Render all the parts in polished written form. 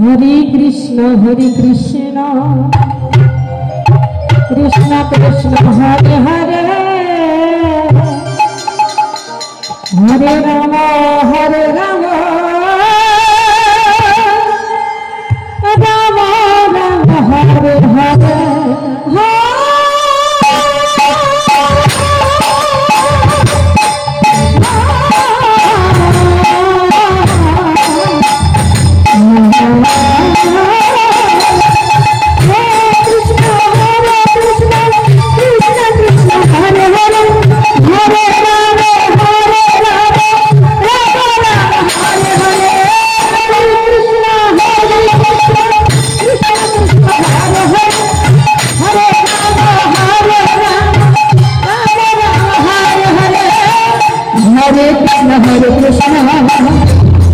Hare Krishna Krishna Krishna Hare Hare Hare Ram Ram Ram Ram Hare Hare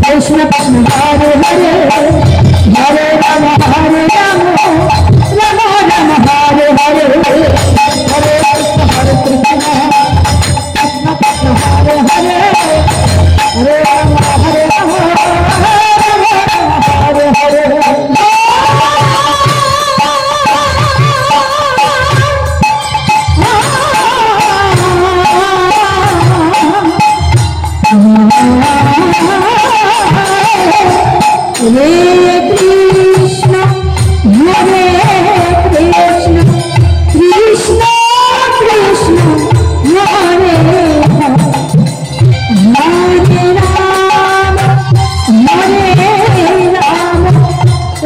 Krishna Krishna Hare Hare Hare Ram Ram Ram Hare Hare Hare Krishna Krishna Krishna Hare Hare Hare Ram Ram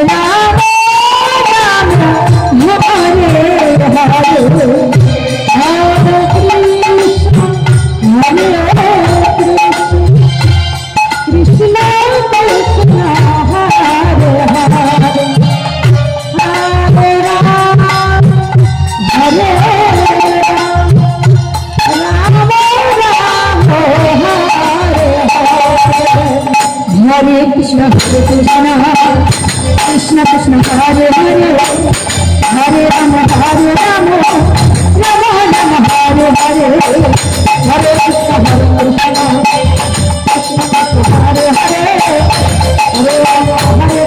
Hare Hare Hare Krishna Krishna Krishna Hare Hare Ram Ram Ram Hare Hare Hare Krishna Krishna Krishna Hare Hare Hare Ram Ram Ram Hare Hare Hare Krishna Krishna Krishna Hare Hare Hare Ram Hare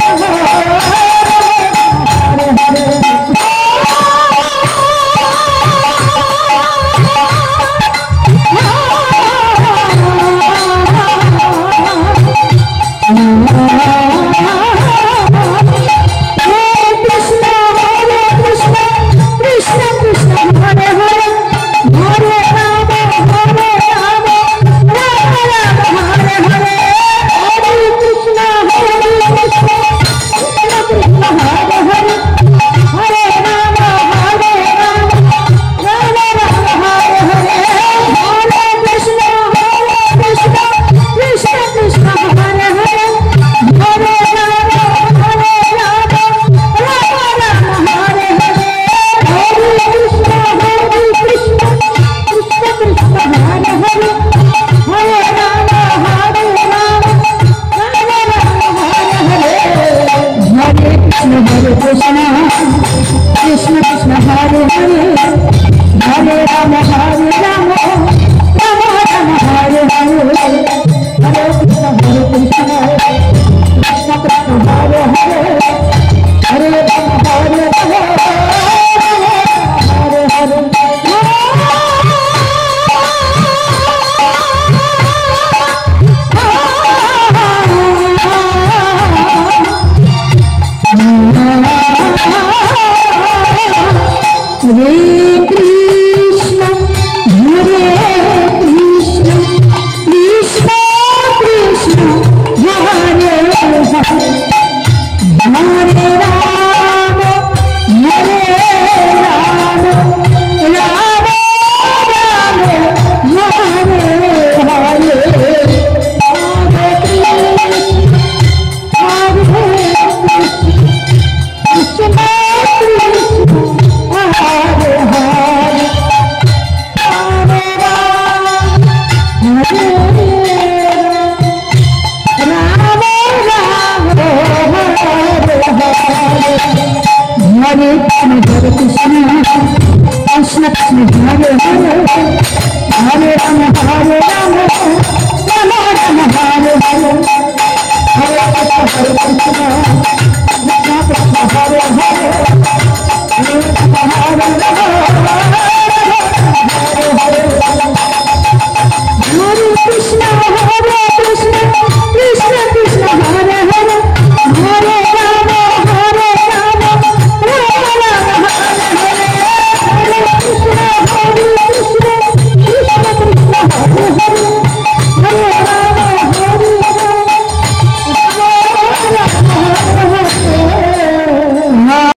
Krishna Krishna Hare Hare Hare Ram Ram Ram Hare Hare Hare Krishna Krishna Krishna Hare Hare Hare Ram Hare Hare Hare Krishna Krishna Krishna Hare Hare Ram Ram Krishna Krishna Hare Hare Hare Ram Ram Ram Hare Hare Hare Krishna